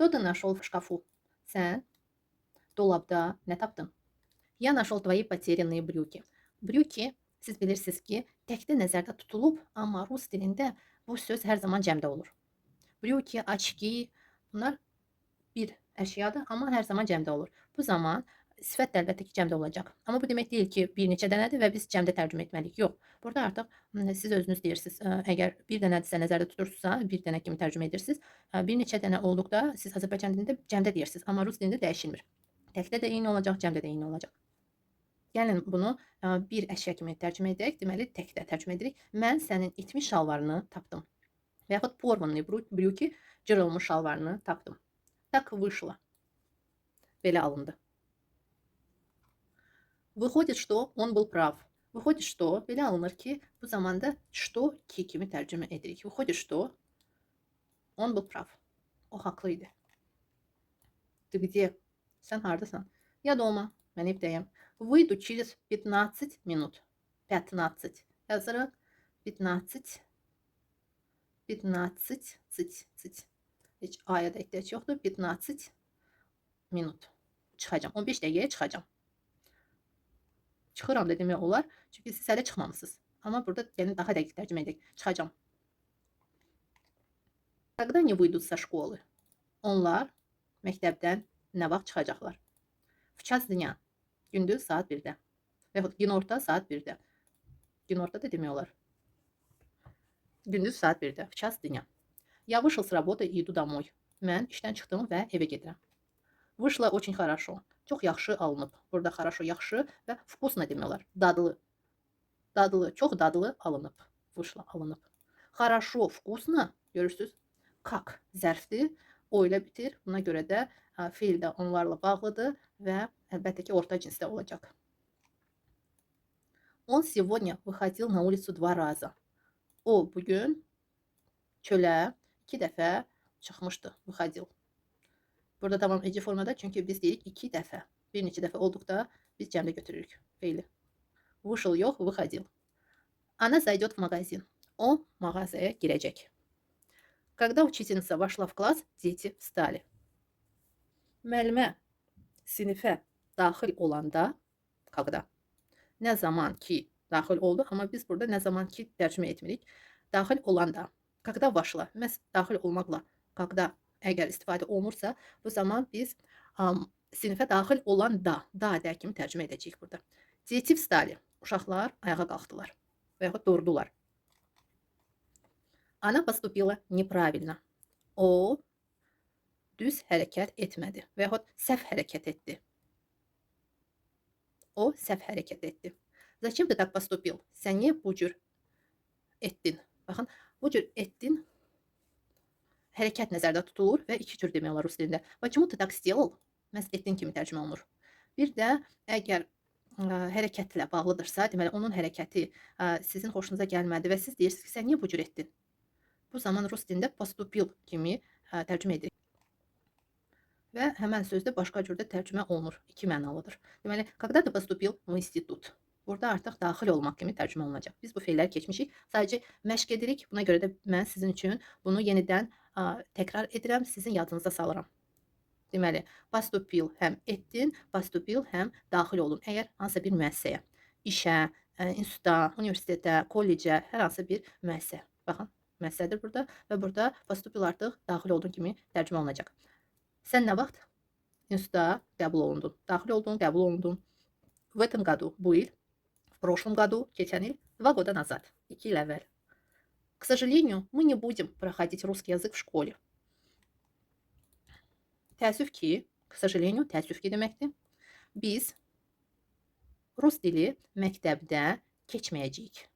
Что ты нашел в шкафу? Sən dolabda nə tapdın? Я нашел твои потерянные брюки. Брюки, siz bilirsiniz ki, təkdə nəzərdə tutulub, amma rus dilində bu söz hər zaman cəmdə olur. Брюки, очки, bunlar bir əşyadır, amma hər zaman cəmdə olur. Bu zaman sifət də əlbəttə ki, cəmdə olacaq. Amma bu demək deyil ki, bir neçə dənədir və biz cəmdə tərcümə etməliyik. Yox. Burada artıq siz özünüz deyirsiniz. Əgər bir dənədirsə nəzərdə tutursunuzsa, bir dənə kimi tərcümə edirsiniz. Bir neçə dənə olduqda siz Azərbaycan dilində cəmdə deyirsiniz, amma rus dilində dəyişilmir. Təkdə də eyni olacaq, cəmdə də eyni olacaq. Gəlin bunu bir əşya kimi tərcümə edək. Deməli, təkdə tərcümə edirik. Mən sənin itmiş şalvarını tapdım. Və yaxud porvanные брюки, cırılmış şalvarını tapdım. Так вышло. Belə alındı. Выходит, что он был прав. Выходит, что belə alınır ki, bu zamanda что ki kimi tərcümə edirik. Выходит, что он был прав. O haqlı idi. Ты где? Sən hardasan? Я дома. Mən evdəyəm. Выйду через 15 минут. 15. Yazırıq. 15. 15. Cıc. Heç aya da ehtiyac yoxdur. 15 minut. Çıxacam. 15 dəqiqəyə çıxacam. Çıxıram da demək olar. Çünki siz hələ çıxmamısınız. Amma burada gəlin daha dəqiq tərcümə edək. Çıxacam. Когда они выйдут со школы? Onlar məktəbdən nə vaxt çıxacaqlar? В час дня. Gündüz saat 1-də. Və yaxud günorta saat 1-də. Günorta da demək olar. Gündüz saat 1-də. В час дня. Я вышел с работы и иду домой. Mən işdən çıxdım və evə gedirəm. Вышло очень хорошо. Çox yaxşı alınıb. Burada хорошо, yaxşı və вкусно demək olar. Dadlı. Dadlı, çox dadlı alınıb. Вышло, alınıb. Хорошо, вкусно. Görürsüz? Как zərfdir. O ilə bitir. Buna görə də feil də onlarla bağlıdır və əlbəttə ki, orta cinsdə olacaq. Он сегодня выходил на улицу 2 раза. O bugün çölə 2 dəfə çıxmışdı. Выходил. Burada tamam eci formada, çünki biz deyirik 2 dəfə. Bir neçə dəfə olduqda biz cəmdə götürürük feili. Вышел yox, выходил. Она зайдет в магазин. O mağazaya girəcək. Когда учительница вошла в класс, дети встали. Müəllimə sinifə daxil olanda, когда? Nə zaman ki daxil oldu, amma biz burada nə zaman ki tərcümə etmirik. Daxil olanda. Когда вошла. Məhz daxil olmaqla когда əgər istifadə olunursa, bu zaman biz sinifə daxil olanda da kimi tərcümə edəcəyik burada. Дети встали. Uşaqlar ayağa qalxdılar və yaxud durdular. Она поступила неправильно. O düz hərəkət etmədi və yaxud səhv hərəkət etdi. O səhv hərəkət etdi. Zачем ты так поступил? Sən niyə bu cür etdin? Baxın, bu cür etdin hərəkət nəzərdə tutulur və iki cür demək olar rus dilində. Почему ты так сделал? Məhz etdin kimi tərcümə olunur. Bir də əgər hərəkətlə bağlıdırsa, deməli onun hərəkəti sizin xoşunuza gəlmədi və siz deyirsiniz ki, sən niyə bu cür etdin? Bu zaman rus dilində поступил kimi tərcümə edirik. Və həmən sözdə başqa cürdə tərcümə olunur. İki mənalıdır. Deməli, когда ты поступил в институт? Burada artıq daxil olmaq kimi tərcümə olunacaq. Biz bu feilləri keçmişik. Sadəcə məşq edirik. Buna görə də mən sizin üçün bunu yenidən təkrar edirəm, sizin yadınıza salıram. Deməli, поступил həm etdin, поступил həm daxil olun. Əgər hansısa bir müəssisəyə, işə, instituta, universitetə, kollecə, hər hansı bir müəssisə. Baxın, müəssisədir burada və burada поступил artıq daxil olduğun kimi tərcümə olunacaq. Sən nə vaxt instituta qəbul olundun? Daxil oldun, qəbul olundun. В этом году, bu il, в прошлом году, keçən il, 2 года назад, 2 il əvvəl. К сожалению, мы не будем проходить русский язык в школе. Təəssüf ki, к сожалению, təəssüf ki deməkdir. Biz rus dili məktəbdə keçməyəcəyik.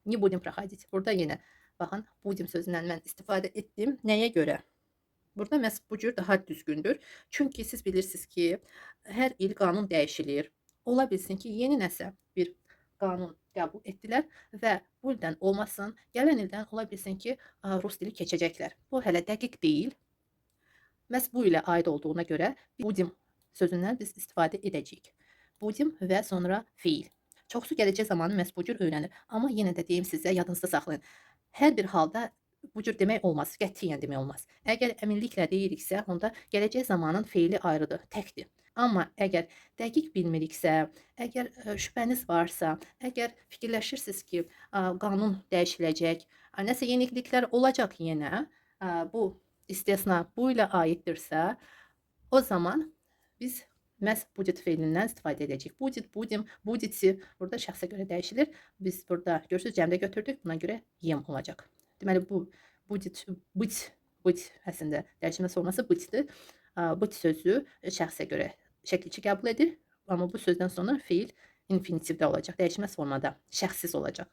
Не будем проходить. Burada yenə, baxın, будем sözündən mən istifadə etdim. Nəyə görə? Burada məhz bu cür daha düzgündür. Çünki siz bilirsiniz ki, hər il qanun dəyişilir. Ola bilsin ki, yeni nəsə bir qanun qəbul etdilər və bu ildən olmasın, gələn ildən ola bilsin ki, rus dili keçəcəklər. Bu hələ dəqiq deyil. Məhz bu ilə aid olduğuna görə budim sözündən biz istifadə edəcəyik. Budim və sonra fiil. Çoxsu gələcək zamanı məhz bu cür öyrənir. Amma yenə də deyim sizə, yadınızda saxlayın. Hər bir halda Bu cür demək olmaz, qətiyyən demək olmaz. Əgər əminliklə deyiriksə, onda gələcək zamanın feili ayrıdır, təkdir. Amma əgər dəqiq bilmiriksə, əgər şübhəniz varsa, əgər fikirləşirsiniz ki, qanun dəyişiləcək, nəsə yeniliklər olacaq yenə, bu istisna bu ilə aiddirsə, o zaman biz məhz будет feilindən istifadə edəcəyik. Будет, budem, budeti burada şəxsə görə dəyişilir. Biz burada görürsüz cəmdə götürdük, buna görə yem olacaq. Deməli bu будет, быть əslində dəyişilmə forması bıtdır. Bıt sözü şəxsə görə şəkilçi qəbul edir, amma bu sözdən sonra feil infinitivdə olacaq, dəyişilməz formada, şəxssiz olacaq.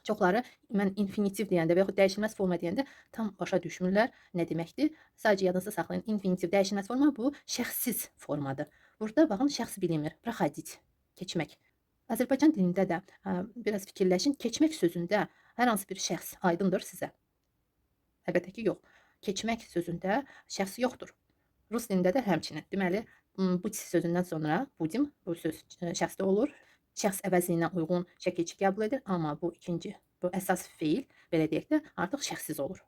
Çoxları mən infinitiv deyəndə və yaxud dəyişilməz forma deyəndə tam başa düşmürlər nə deməkdir. Sadəcə yadınızda saxlayın, infinitiv dəyişilməz forma bu şəxssiz formadır. Burada baxın şəxs bilinmir, проходить, keçmək. Azərbaycan dilində də biraz fikirləşin, keçmək sözündə hər hansı bir şəxs aydındır sizə? Əlbəttə ki, yox. Keçmək sözündə şəxs yoxdur. Rus dilində də həmçinin. Deməli, быть sözündən sonra budem bu söz şəxsdə olur. Şəxs əvəzliyinə uyğun şəkilçi qəbul edir, amma bu ikinci, bu əsas feil, belə deyək də, artıq şəxssiz olur.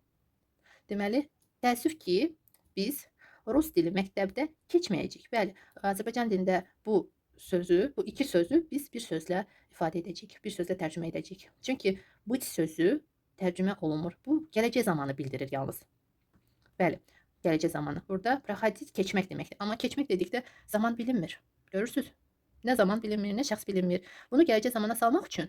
Deməli, təəssüf ki, biz rus dili məktəbdə keçməyəcəyik. Bəli, Azərbaycan dilində bu sözü, bu iki sözü biz bir sözlə ifadə edəcəyik, bir sözlə tərcümə edəcəyik. Çünki быть sözü tərcümə olunmur. Bu gələcək zamanı bildirir yalnız. Bəli, gələcək zamanı. Burada проходить keçmək deməkdir. Amma keçmək dedikdə zaman bilinmir. Görürsüz? Nə zaman bilinmir, nə şəxs bilinmir. Bunu gələcək zamana salmaq üçün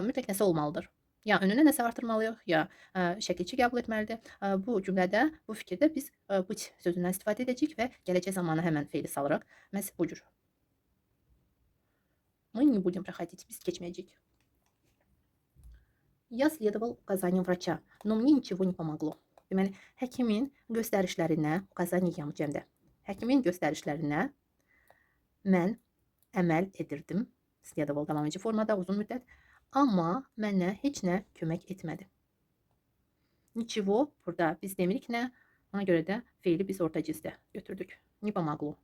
mütləq nəsə olmalıdır. Ya önünə nəsə artırmalıyıq, ya şəkilçi qəbul etməlidir. Bu cümlədə, bu fikirdə biz быть sözündən istifadə edəcəyik və gələcək zamana həmən feili salırıq. Məhz bu cür. Мы не будем проходить, biz keçməyəcəyik. Я следовал указаниям врача, но мне ничего не помогло. Deməli, həkimin göstərişlərinə, uказаниям cəmdə, həkimin göstərişlərinə mən əməl edirdim. Следовал davam edici formada uzun müddət. Amma mənə heç nə kömək etmədi. Nичего, burada biz demirik nə, ona görə də feili biz orta cizdə götürdük. Не помогло.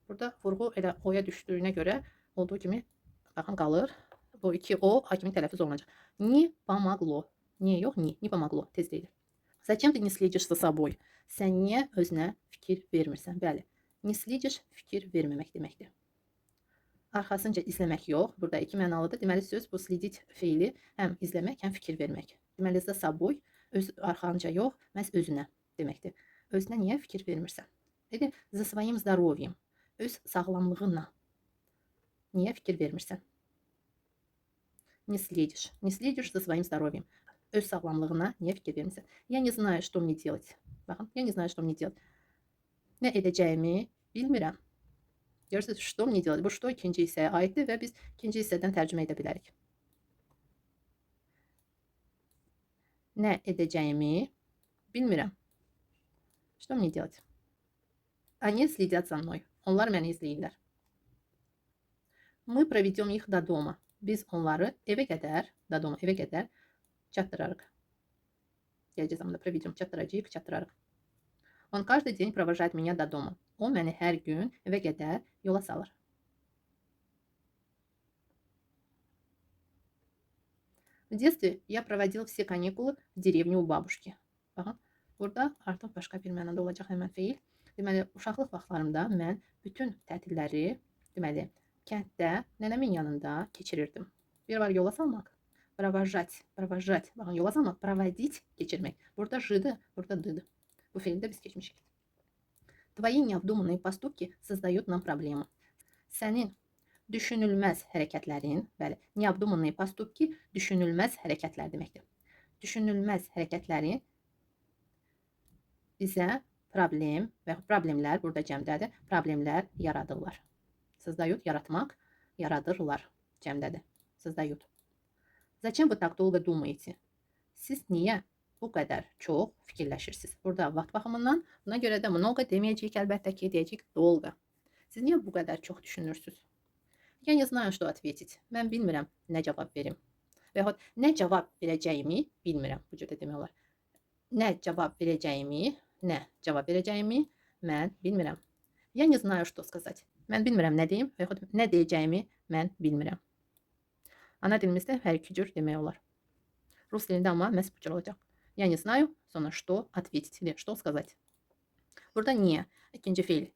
Burada vurğu elə o'ya düşdüyünə görə olduğu kimi baxın qalır. Bu iki o kimi tələffüz olunacaq. Не помогло. Не yox, не помогло. Tez deyil. Зачем ты не следишь за собой? Sən niyə özünə fikir vermirsən? Bəli. Не следишь fikir verməmək deməkdir. Arxasınca izləmək yox. Burada iki mənalıdır. Deməli söz bu следить feili həm izləmək, həm fikir vermək. Deməli за собой öz arxanca yox, məhz özünə deməkdir. Özünə niyə fikir vermirsən? Dedi, за своим здоровьем. Öz sağlamlığına niyə fikir vermirsən? Не следишь. Не следишь за своим здоровьем. Öz sağlamlığına niyə fikir vermirsən? Я не знаю, что мне делать. Baxın, я не знаю, что мне делать. Nə edəcəyimi bilmirəm. Görürsünüz, что мне делать? Bu что ikinci hissəyə aiddir və biz ikinci hissədən tərcümə edə bilərik. Nə edəcəyimi bilmirəm. Что мне делать? Они следят за мной. Onlar məni izləyirlər. Мы проведем их до дома. Biz onları evə qədər, до дома, evə qədər çatdırarıq. Gələcək zamanda проведем, çatdıracağıq, çatdırarıq. Он каждый день провожает меня до дома. O məni hər gün evə qədər yola salır. В детстве я проводил все каникулы в деревне у бабушки. Baxın, burada artıq başqa bir mənada olacaq həmən feil. Deməli, uşaqlıq vaxtlarımda mən bütün tətilləri, deməli, kənddə nənəmin yanında keçirirdim. Bir var yola salmaq, провожать, провожать. Baxın, yola salmaq, проводить, keçirmək. Burada ж'dır, burada d'dır. Bu feildə biz keçmişik. Твои необдуманные поступки создают нам проблему. Sənin düşünülməz hərəkətlərin, bəli, необдуманные поступки düşünülməz hərəkətlər deməkdir. Düşünülməz hərəkətlərin bizə problem və problemlər, burada cəmdədir, problemlər yaradırlar. Создают, yaratmaq, yaradırlar cəmdədir. Создают. Зачем вы так долго думаете? Siz niyə bu qədər çox fikirləşirsiniz? Burada vaxt baxımından, buna görə də много deməyəcəyik, əlbəttə ki, deyəcəyik dolgo. Siz niyə bu qədər çox düşünürsünüz? Я не знаю, что ответить. Mən bilmirəm nə cavab verim. Və yaxud nə cavab verəcəyimi bilmirəm. Bu cürdə demək olar. Nə cavab verəcəyimi mən bilmirəm. Я не знаю, что сказать. Mən bilmirəm nə deyim və yaxud nə deyəcəyimi mən bilmirəm. Ana dilimizdə hər iki cür demək olar. Rus dilində amma məhz bu cür olacaq. Я не знаю, sonra что ответить или что сказать. Burada niyə? İkinci feil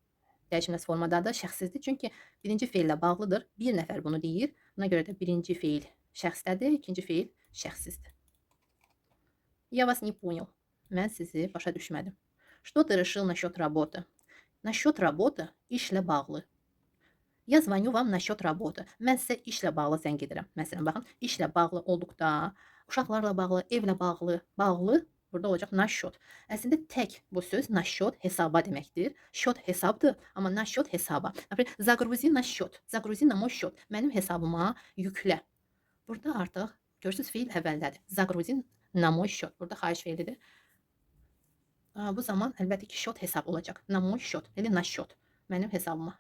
dəyişməz formadadır, şəxssizdir. Çünki birinci feillə bağlıdır. Bir nəfər bunu deyir. Buna görə də birinci feil şəxsdədir, ikinci feil şəxssizdir. Я вас не понял. Mən sizi başa düşmədim. Что ты решил насчет работы? Насчет работы işlə bağlı. Я звоню вам насчет работы. Mən sizə işlə bağlı zəng edirəm. Məsələn, baxın, işlə bağlı olduqda, uşaqlarla bağlı, evlə bağlı burada olacaq насчет. Əslində tək bu söz насчет hesaba deməkdir. Счет hesabdır, amma насчет hesaba. Например, загрузи на счет. Загрузи на мой счет. Mənim hesabıma yüklə. Burada artıq görürsüz feil əvvəldədir. Загрузи на мой счет. Burada xahiş feilidir. Bu zaman əlbəttə ki счет hesab olacaq. На мой счет или на счет. Mənim hesabıma.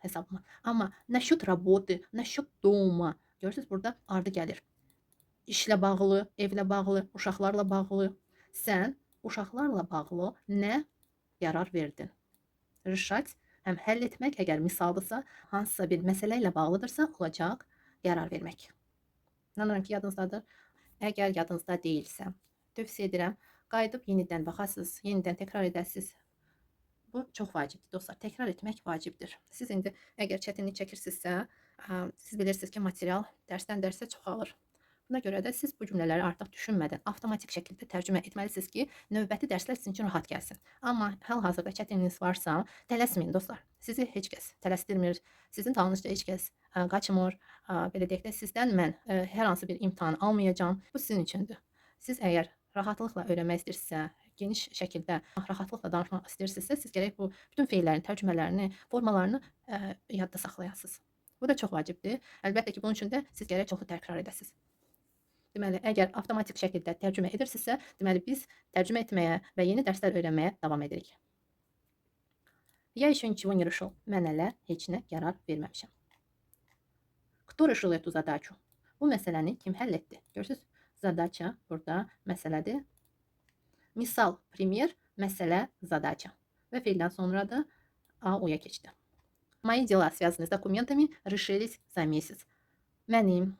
Amma насчет работы, насчет дома. Görürsüz burada ardı gəlir. İşlə bağlı, evlə bağlı, uşaqlarla bağlı. Sən uşaqlarla bağlı nə qərar verdin? Решать həm həll etmək, əgər misaldırsa, hansısa bir məsələ ilə bağlıdırsa, olacaq qərar vermək. İnanıram ki, yadınızdadır. Əgər yadınızda deyilsə, tövsiyə edirəm, qayıdıb yenidən baxasınız, yenidən təkrar edəsiniz. Bu çox vacibdir, dostlar. Təkrar etmək vacibdir. Siz indi əgər çətinlik çəkirsinizsə, siz bilirsiniz ki, material dərsdən dərsə çoxalır. Buna görə də siz bu cümlələri artıq düşünmədən avtomatik şəkildə tərcümə etməlisiniz ki, növbəti dərslər sizin üçün rahat gəlsin. Amma hal-hazırda çətinliyiniz varsa, tələsməyin dostlar. Sizi heç kəs tələsdirmir, sizin tanınızda heç kəs qaçmır. Belə deyək də, sizdən mən hər hansı bir imtahan almayacağam. Bu sizin üçündür. Siz əgər rahatlıqla öyrənmək istəyirsinizsə, geniş şəkildə rahatlıqla danışmaq istəyirsinizsə, siz gərək bu bütün feillərin tərcümələrini, formalarını yadda saxlayasınız. Bu da çox vacibdir. Əlbəttə ki, bunun üçün də siz gərək çoxlu təkrar edəsiniz. Deməli, əgər avtomatik şəkildə tərcümə edirsinizsə, deməli biz tərcümə etməyə və yeni dərslər öyrənməyə davam edirik. Я еще ничего не решил. Mən hələ heç nə qərar verməmişəm. Кто решил эту задачу? Bu məsələni kim həll etdi? Görürsüz? Задача burada məsələdir. Misal, пример, məsələ, задача. Və feildən sonra da A-uya keçdi. Мои дела, связанные с документами, решились за месяц. Mənim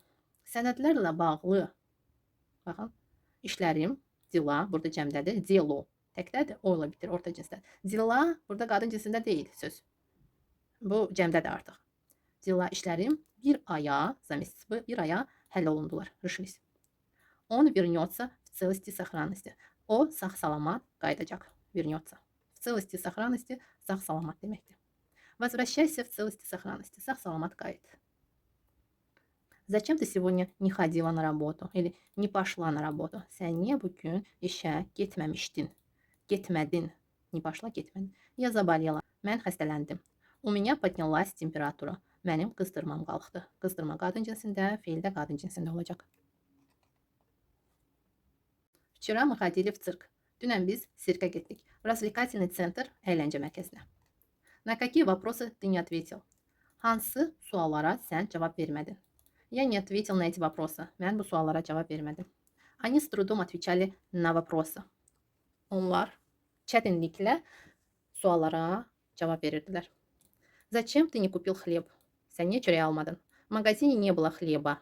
sənədlərlə bağlı, baxın, işlərim, dila, burada cəmdədir, delo, təkdədir, o ilə bitir, orta cinsdə. Dila, burada qadın cinsində deyil söz. Bu cəmdədir artıq. Dila işlərim bir aya, за месяц, bir aya həll olundular, решились. Он вернется в целости и сохранности. O sağ-salamat qayıdacaq, вернется. В целости и сохранности sağ-salamat deməkdir. Возвращайся в целости и сохранности. Sağ-salamat qayıt. Зачем ты сегодня не ходила на работу? Или не пошла на работу? Sən niyə bugün işə getməmişdin? Getmədin. Не пошла, getmədin. Я заболела. Mən xəstələndim. У меня поднялась температура. Mənim qızdırmam qalxdı. Qızdırma qadın cinsində, feil də qadın cinsində olacaq. Вчера мы ходили в цирк. Dünən biz sirkə getdik. В развлекательный центр, əyləncə mərkəzinə. На какие вопросы ты не ответил? Hansı suallara sən cavab vermədin? Я не ответил на эти вопросы. Mən bu suallara cavab vermədim. Они с трудом отвечали на вопросы. Onlar çətinliklə suallara cavab verirdilər. Зачем ты не купил хлеб? Sən niyə çörək almadın? В магазине не было хлеба.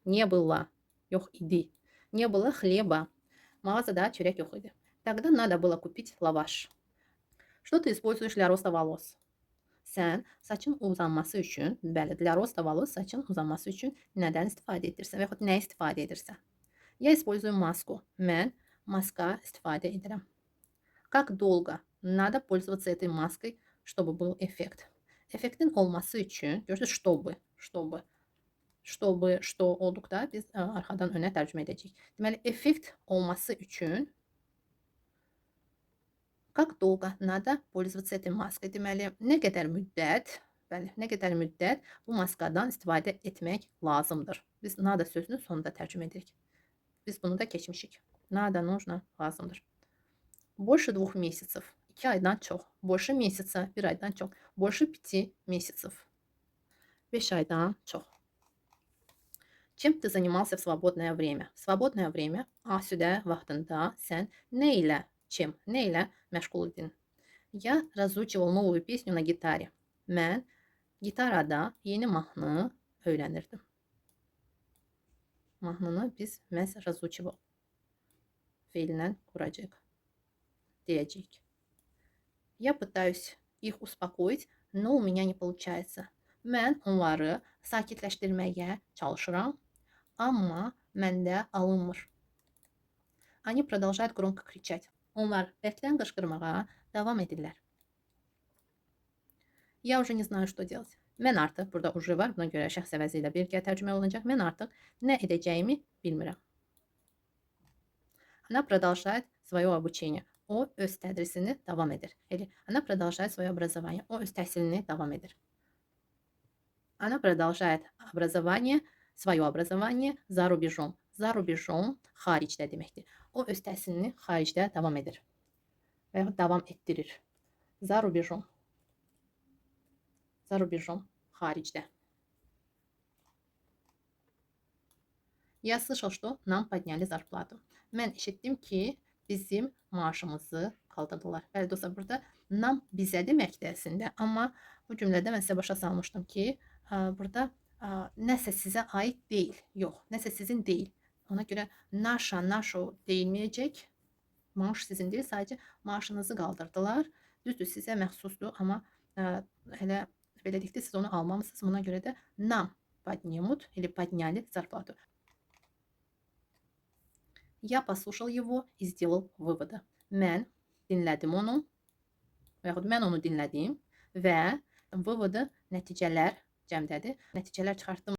Не было. Yox idi. Не было хлеба. Mağazada çörək yox idi. Тогда надо было купить лаваш. Что ты используешь для роста волос? Sən saçın uzanması üçün, bəli, для роста волос, saçın uzanması üçün nədən istifadə edirsən və yaxud nə istifadə edirsən? Я использую маску. Mən maska istifadə edirəm. Как долго надо пользоваться этой маской, чтобы был эффект? Effektin olması üçün, görürsünüz, чтобы, что olduqda biz arxadan önə tərcümə edəcəyik. Deməli, effekt olması üçün как долго надо пользоваться этой маской? Deməli, nə qədər müddət, bəli, nə qədər müddət bu maskadan istifadə etmək lazımdır. Biz nada sözünü sonunda tərcümə edirik. Biz bunu da keçmişik. Nada, нужно, lazımdır. Больше 2 месяцев. 2 aydan çox. Больше месяца, 1 aydan çox. Больше 5 месяцев. 5 aydan çox. Чем ты занимался в свободное время? В свободное время, südə vaxtında sən nə ilə, nə ilə məşğul idin? Я разучивал новую песню на гитаре. Mən gitarada yeni mahnı öyrənirdim. Mahnını biz məhz разучивал. feilindən quracaq. Deyəcəyik. Я пытаюсь их успокоить, но у меня не получается. Mən onları sakitləşdirməyə çalışıram, amma məndə alınmır. Они продолжают громко кричать. Onlar bərkdən qışqırmağa davam edirlər. Я уже не знаю, что делать. Mən artıq, burada уже var, buna görə şəxs əvəzi ilə birgə tərcümə olunacaq. Mən artıq nə edəcəyimi bilmirəm. Она продолжает свое обучение. O öz tədrisini davam edir. Elə, она продолжает свое образование. O öz təhsilini davam edir. Она продолжает свое образование за рубежом. За рубежом xaricdə deməkdir. O öz təhsilini xaricdə davam edir. Və yaxud davam etdirir. За рубежом. За рубежом xaricdə. Я слышал, что нам подняли зарплату. Mən eşitdim ki, bizim maaşımızı qaldırdılar. Bəli dostlar, burada nam bizə deməkdir əslində, amma bu cümlədə mən sizə başa salmışdım ki, burada nəsə sizə aid deyil. Yox, nəsə sizin deyil. Ona görə naşo deyilməyəcək. Maaş sizin deyil, sadəcə maaşınızı qaldırdılar. Düzdür, sizə məxsusdur, amma elə beləlikdə siz onu almamısınız. Buna görə də nam поднимут или подняли зарплату. Я послушал его и сделал выводы. Mən dinlədim onu, və yaxud mən onu dinlədim və vıvıdı nəticələr cəmdədir. Nəticələr çıxartdım.